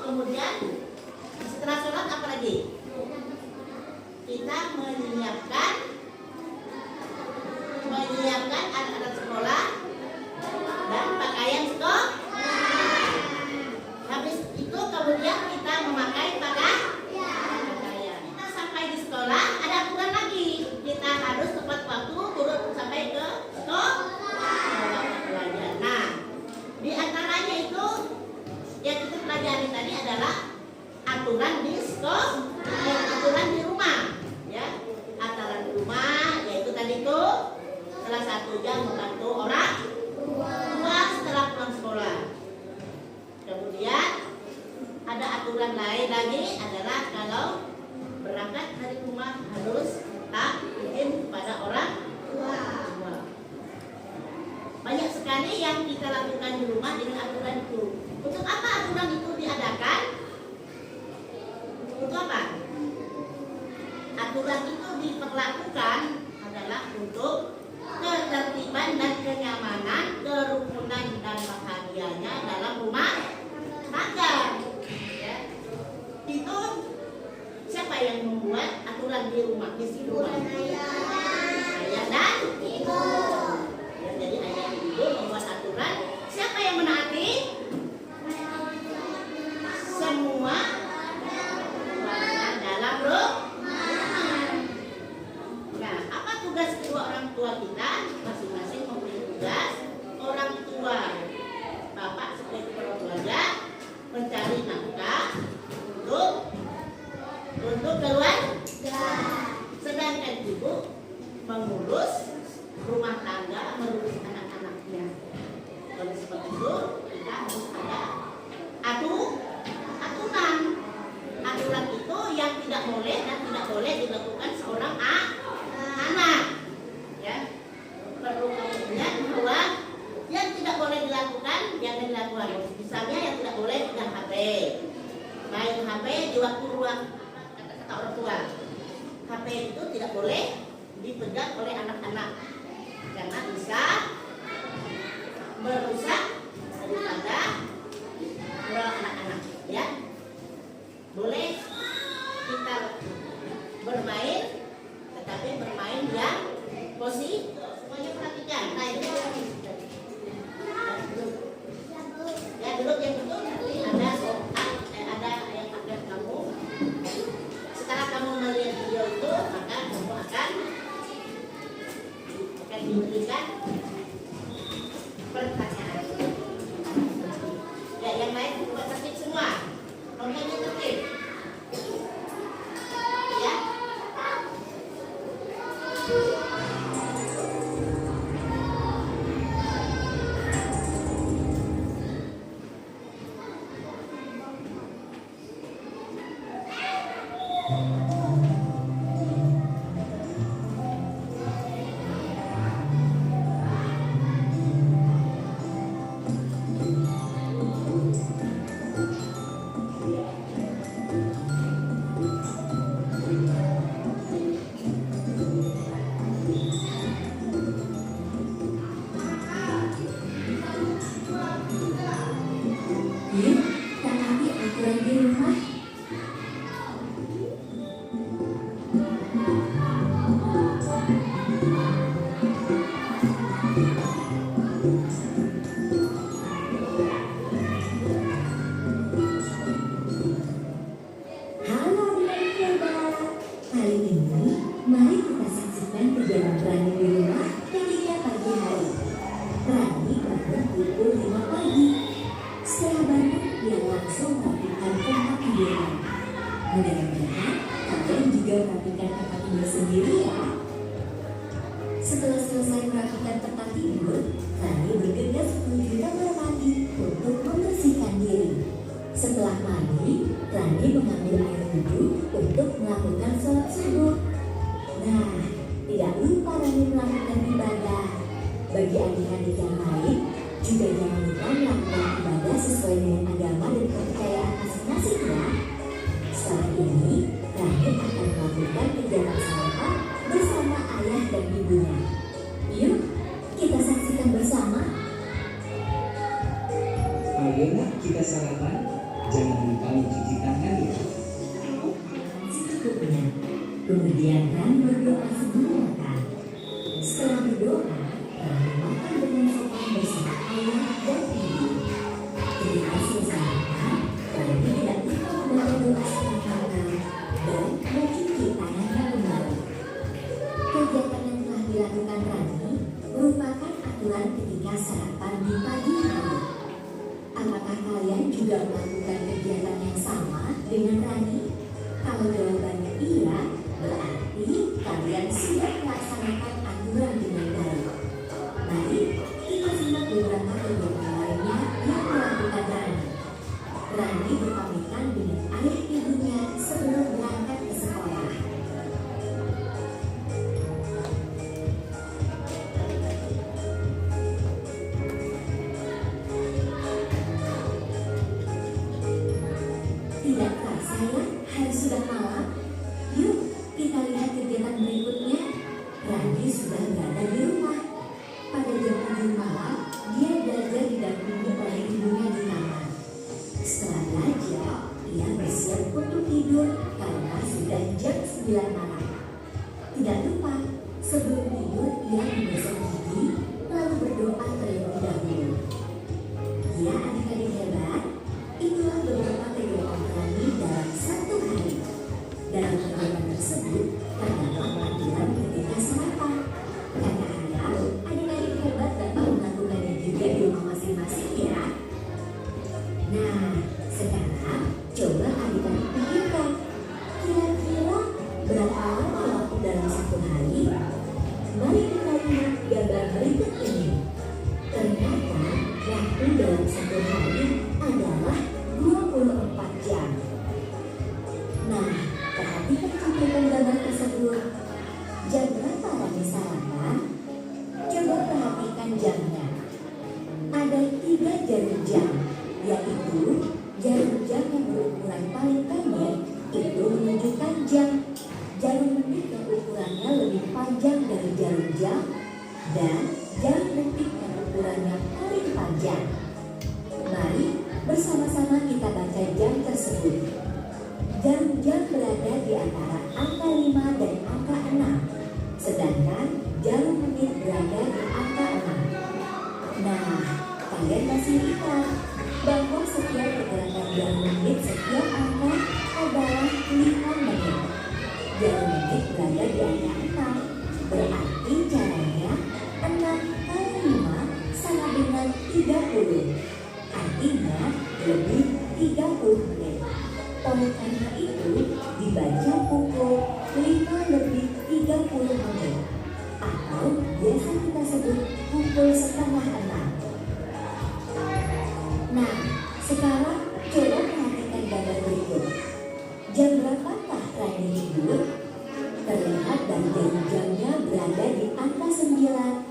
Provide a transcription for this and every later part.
Kemudian setelah sholat apa lagi? kita menyiapkan anak-anak sekolah dan pakaian sekolah. Habis itu kemudian kita memakai pakaian. Kita sampai di sekolah ada aturan lagi. Kita harus tepat waktu turun sampai ke sekolah. Nah, di antaranya itu yang kita pelajari tadi adalah aturan di sekolah dan aturan di rumah, ya. Aturan di rumah yaitu tadi itu salah satunya membantu orang tua setelah pulang sekolah. Kemudian ada aturan lain lagi adalah kalau berangkat dari rumah harus tak izin kepada orang tua. Banyak sekali yang kita lakukan di rumah dengan aturan itu. Untuk apa aturan itu diadakan? Untuk apa? Aturan itu diperlakukan adalah untuk ketertiban dan kenyamanan, kerukunan dan bahagianya dalam rumah tangga. Ya. Itu siapa yang membuat aturan di rumah? Di rumah. Ayah dan ibu. Ya, jadi ayah dan ibu membuat aturan. Siapa yang menaati? Semua dalam rumah. Nah, apa tugas kedua orang tua kita? Masing-masing mempunyai tugas. Orang tua, bapak sebagai kepala keluarga, mencari nafkah untuk keluarga. Sedangkan ibu mengurus rumah tangga, mengurus anak-anaknya. Oleh sebab itu kita harus ada aturan. Aturan itu yang tidak boleh dan tidak boleh dilakukan seorang anak. Ya, perlu kemudian bahwa yang tidak boleh dilakukan jangan dilakukan. Misalnya yang tidak boleh pegang HP, main HP di waktu luang. Kata orang tua, HP itu tidak boleh dipegang oleh anak-anak karena bisa merusak daripada moral anak-anak. Ya, boleh kita bermain, tetapi bermain yang positif. Semuanya perhatikan. Nah, ini ya duduk yang betul. Nanti ada yang akan kamu. Setelah kamu melihat video itu, maka kamu akan diberikan pertanyaan. Ya, yang lain buat tertib semua. Nomornya tertib. Ya. Yuk, taati aturan di rumah. Halo adik-adik, kali ini mari kita saksikan kegiatan Rani di rumah ketika pagi hari. Rani bangun pukul 5 pagi. Setelah bangun, dia langsung merapikan tempat tidurnya. Mudah-mudahan kalian juga merapikan tempat tidur sendiri ya. Setelah selesai merapikan tempat tidur, Rani bergegas menuju kamar mandi untuk membersihkan diri. Setelah mandi, Rani mengambil air wudhu untuk melakukan sholat subuh. Nah, tidak lupa Rani melakukan ibadah. Bagi adik-adik yang lain, juga jangan lupa melakukan ibadah sesuai dengan agama dan kepercayaan masing-masing ya. Setelah ini, Rani akan melakukan kegiatan sarapan bersama ayah dan ibunya. Yuk, kita saksikan bersama. Ayolah kita sarapan, jangan lupa mencuci tangan ya. Secukupnya. Kemudian Rani berdoa sebelum makan. Setelah berdoa, Rani makan dengan sopan bersama ayah dan ibu. Ketika selesai makan, Rani tidak lupa membaca doa setelah makan dan mencuci tangannya kembali. Kegiatan yang telah dilakukan Rani merupakan aturan ketika sarapan di pagi hari. Apakah kalian juga melakukan kegiatan yang sama dengan Rani? Kalau jawabannya iya, berarti kalian sudah melaksanakan aturan dengan baik. Mari kita simak beberapa kegiatan lainnya yang dilakukan Rani. Rani berpamitan dengan ayah ibunya sebelum berangkat ke sekolah. Tidak terasa ya, hari sudah malam. Yuk, kita lihat kegiatan berikutnya. Rani sudah berada di rumah. Pada jam 7 malam, dia belajar didampingi oleh ibunya di kamar. Setelah belajar, ia bersiap untuk tidur karena sudah jam 9 malam. Tidak lupa, sebelum tidur ia menggosok gigi, lalu berdoa terlebih dahulu. Ya adik-adik hebat, itulah beberapa kegiatan Rani dalam satu hari. Dalam kegiatan tersebut, terdapat aturan ketika sarapan. Karena harap adik-adik hebat dapat melakukannya juga di rumah masing-masing ya. Nah, sekarang coba adik-adik pikirkan, kira-kira berapa lama waktu dalam satu hari? Mari kita lihat gambar berikut ini. Ternyata waktu dalam satu hari adalah 24 jam. Nah, perhatikan cuplikan gambar tersebut. Jam berapa Rani sarapan? Coba perhatikan jamnya. Ada 3 jarum jam, yaitu jarum jam yang berukuran paling pendek itu menunjukkan jam, jarum menit yang ukurannya lebih panjang dari jarum jam, dan jarum detik yang ukurannya paling panjang. Mari bersama-sama kita baca jam tersebut. Jarum jam berada di antara angka 5 dan angka 6, sedangkan jarum menit berada di angka 6. Nah, kalian masih ingat bahwa setiap pergerakan jarum menit setiap angka adalah 5 menit. Jarum menit berada di angka 6, berarti caranya 6 kali 5 sama dengan 30. Artinya lebih 30 menit. Oleh karena itu dibaca pukul 5 lebih 30 menit, atau biasa kita sebut pukul setengah 6. Nah, sekarang coba perhatikan gambar berikut. Jam berapakah Rani tidur? Terlihat dari jarum jamnya berada di angka 9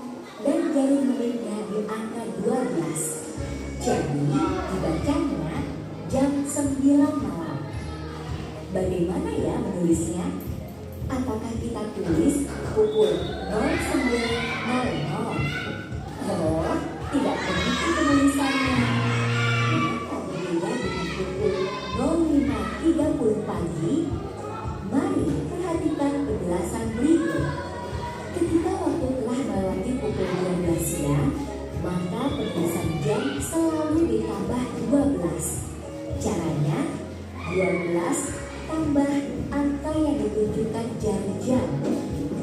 dan jarum menitnya di angka 12. Jadi dibacanya jam 9 malam. Bagaimana ya menulisnya? Apakah kita tulis pukul 09.00? Oh, tidak begitu penulisannya. Mengapa berbeda dengan pukul 05.30 pagi? Mari perhatikan penjelasan berikut. Ketika waktu telah melewati pukul 12 siang, maka penulisan jam selalu ditambah 12. Caranya 12 tambah angka yang ditunjukkan jarum jam.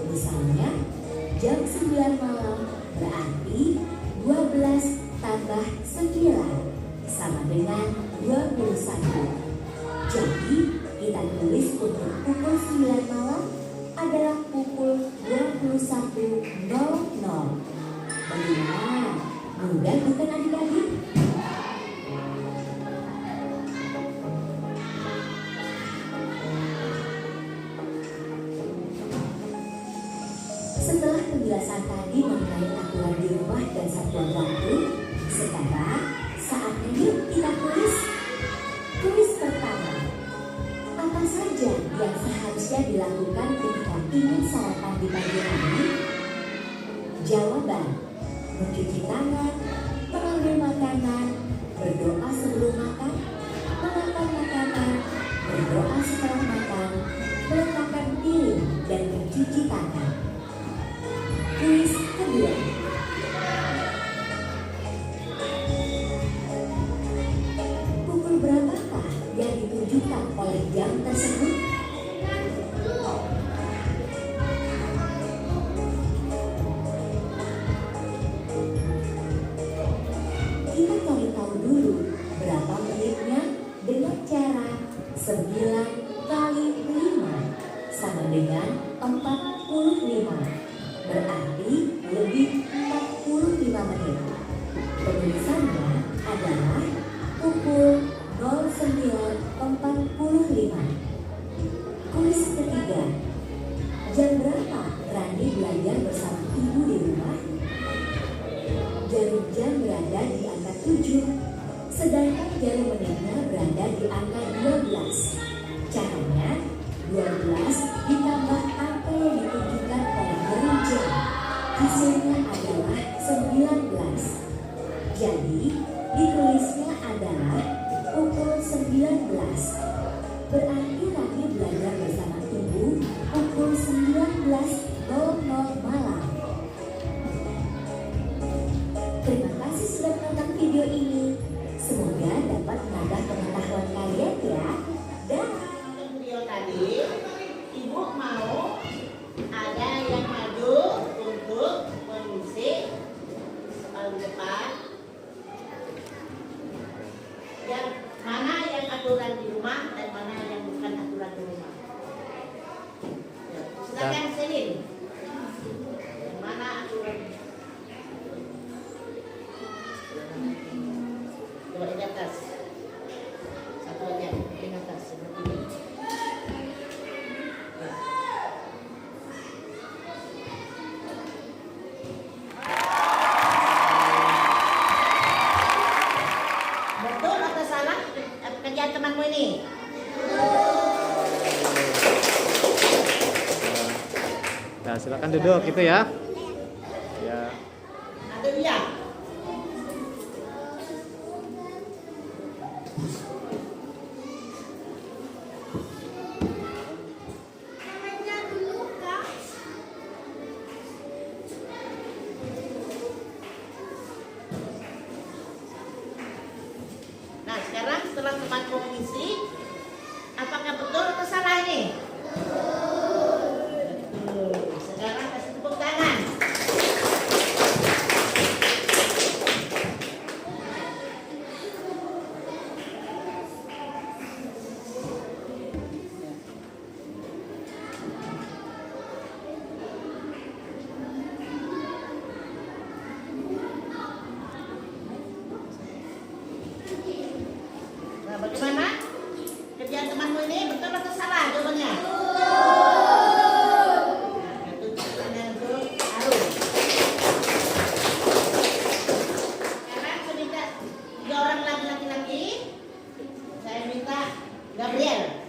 Misalnya jam 9 malam berarti 12 tambah 9 sama dengan 21. Jadi kita tulis untuk pukul 9 malam adalah pukul 21.00. Bagaimana? Mudah bukan adik-adik? Setelah penjelasan tadi mengenai aturan di rumah dan satuan waktu, sekarang saatnya yuk kita tulis. Tulis pertama. Apa saja yang seharusnya dilakukan ketika ingin sarapan di pagi hari? Jawaban: mencuci tangan, mengambil makanan, berdoa sebelum makan, memakan makanan, berdoa setelah makan, meletakkan piring 9 kali 5 sama dengan 45. Berarti lebih 45 menit. Penulisannya adalah pukul 09.45. Kuis ketiga. Jam berapa Rani belajar bersama ibu di rumah? Jarum jam berada di angka 7, sedangkan jarum menitnya berada di angka 12. Caranya, 12 ditambah angka yang ditunjukkan oleh jarum jam. Hasilnya adalah 19. Jadi, ditulisnya adalah pukul 19. Berarti Rani belajar bersama ibu pukul 19.00 malam. Terima kasih sudah menonton video ini. Semoga dapat menambah pengetahuan kalian ya. Dan Video tadi, ibu mau ada yang maju untuk mengisi paling depan. Yang mana yang aturan di rumah dan mana yang bukan aturan di rumah. Ya, silakan Selin. Yang mana aturan? Coba di atas. Satu aja di atas seperti ini. Ya. Betul atau salah kerjaan temanmu ini? Nah, silakan duduk gitu ya. Ya. Ada dia. Nah, sekarang setelah temanmu mengisi, apakah betul atau salah ini? Betul. Sekarang kasih tepuk tangan. Nah, bagaimana? Kerjaan temanmu ini betul atau salah jawabannya? Nah, itu jawabannya untuk Arul. Sekarang saya minta 3 orang laki-laki. Saya minta Gabriel.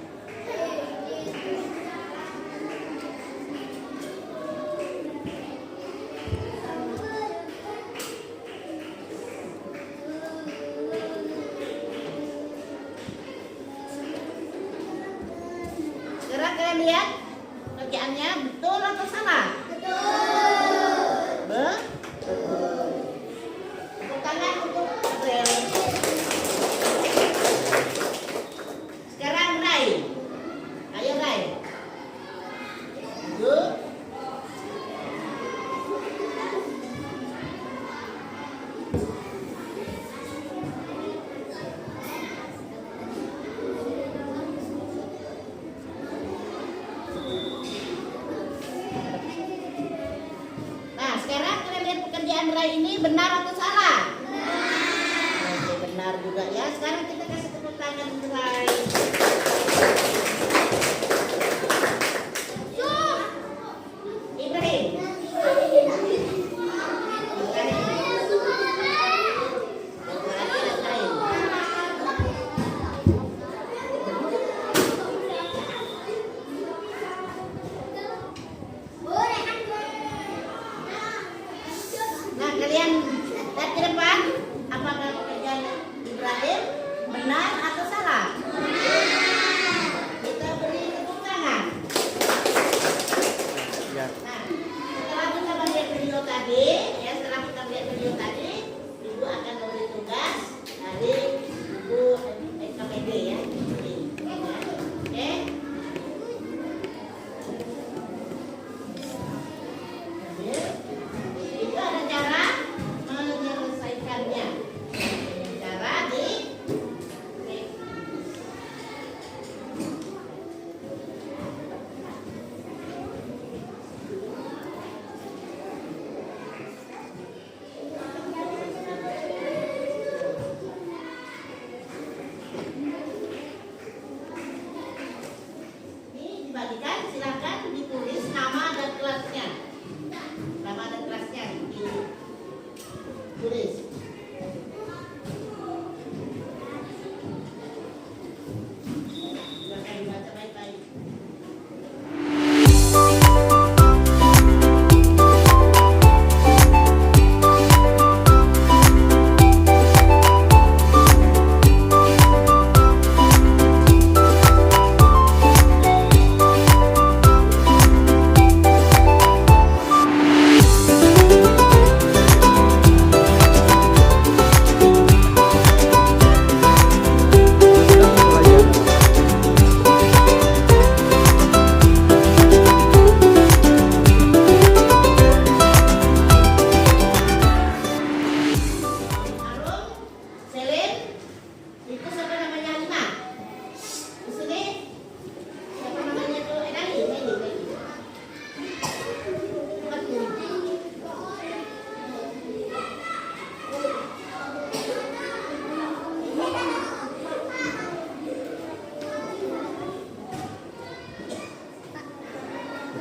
Sekarang kalian lihat kerjaannya betul atau salah? Betul. Tepuk tangan untuk Gabriel. Sekarang Rai. Ayo Rai. Maju. Nah, sekarang kalian lihat pekerjaan Rai ini benar atau salah? Oke, benar juga ya. Sekarang kita kasih tepuk tangan untuk Rai. Ibrahim. Nah, kalian lihat ke depan. Apakah pekerjaan Ibrahim benar atau salah?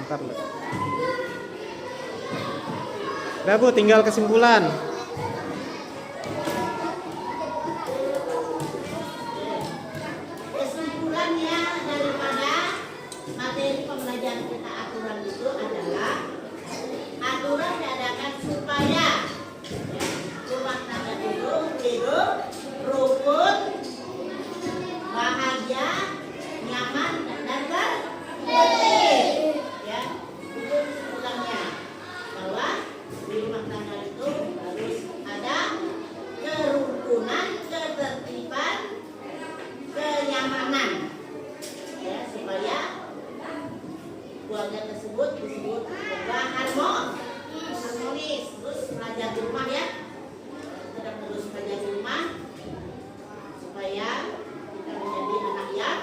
Bentar, Bu. Udah, Bu, tinggal kesimpulan. Kesimpulannya daripada materi pembelajaran kita aturan itu adalah aturan diadakan supaya ya, rumah tangga itu hidup rukun, bahagia, nyaman dan tertib. Ya, itu kesimpulannya bahwa di rumah tangga itu harus ada kerukunan, ketertiban, kenyamanan, ya, supaya keluarga tersebut disebut keluarga harmonis. Terus belajar di rumah ya, tetap terus belajar di rumah supaya kita menjadi anak yang